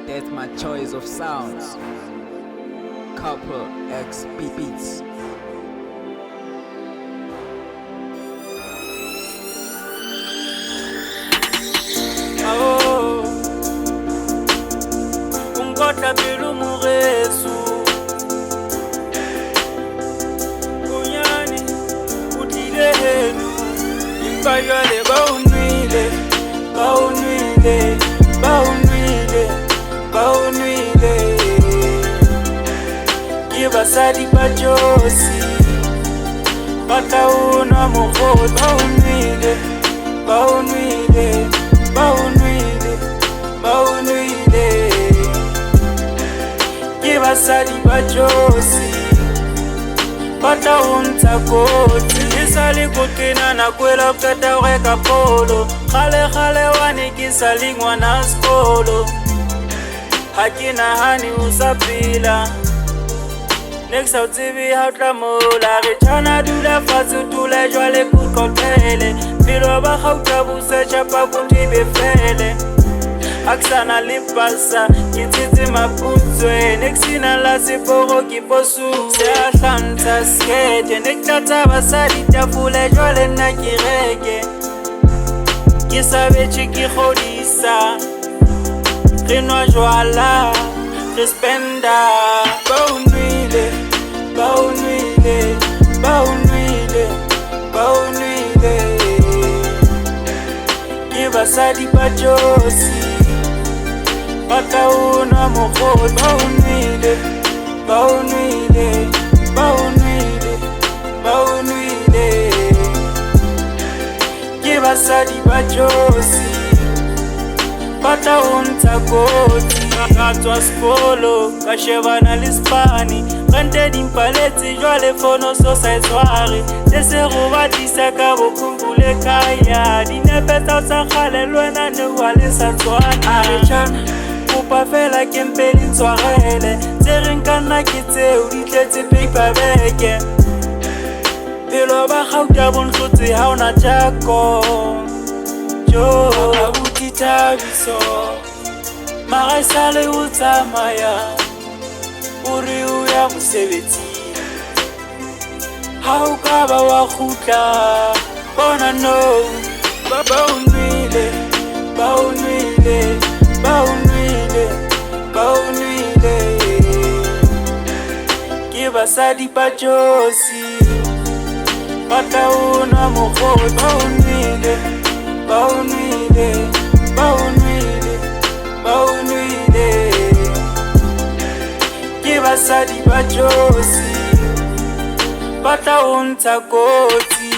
That's my choice of sounds. Couple X beats. Oh, ungota pelo muresu. Unyani utile henu. Impayale baunwile, baunwile, baunwile, baunwile. Kibasadi bajosi, batauna mokot. Baunwile, baunwile, baunwile, baunwile. Kibasadi bajosi, bataunta koti. Isali kutina na kwela kata weka polo. Khale khale wani kisali ngwana skolo. Hakina hani usapila. Next out TV hatra mola. Rechana dula fasu tula jwale kukotele. Pilo ba khauta busa chapa kuti befele. Aksana lipasa, kititi mapuzwe. Nexina la siporo kiposu. Se atlanta skete. Nektata basadi tafule jwale na kireke. Kisabe chiki khodisa. Rinwa jwala, rispenda. Baunwile, baunwile, baunwile, baunwile. Kibasadi bajosi, batauna mokot. Baunwile, baunwile, baunwile, baunwile. Kibasadi bajosi, bataunta koti. Katwa skolo, kashevana lispani. Rente dimpaleti, jwale fono so saiswari. Desero batisa kabo kumbule kaya. Dinepeta usakhale lwena newale satswani. Arechana, upa fela kempeli ntswarele. Zerinkana kitse uditletse pipa beke. Pelo ba khauta bonhlotse ha ona jako. Jo, abuti tabiso. Mara sale utsamaya. Uri uya musebetsi. How kaba wa khutla. Bona no. Baunwile, baunwile, baunwile, baunwile. Kibasadi bajosi, batauna mokot. Baunwile, baunwile, baunwile, baunwile. Kibasadi bajosi, bataunta koti.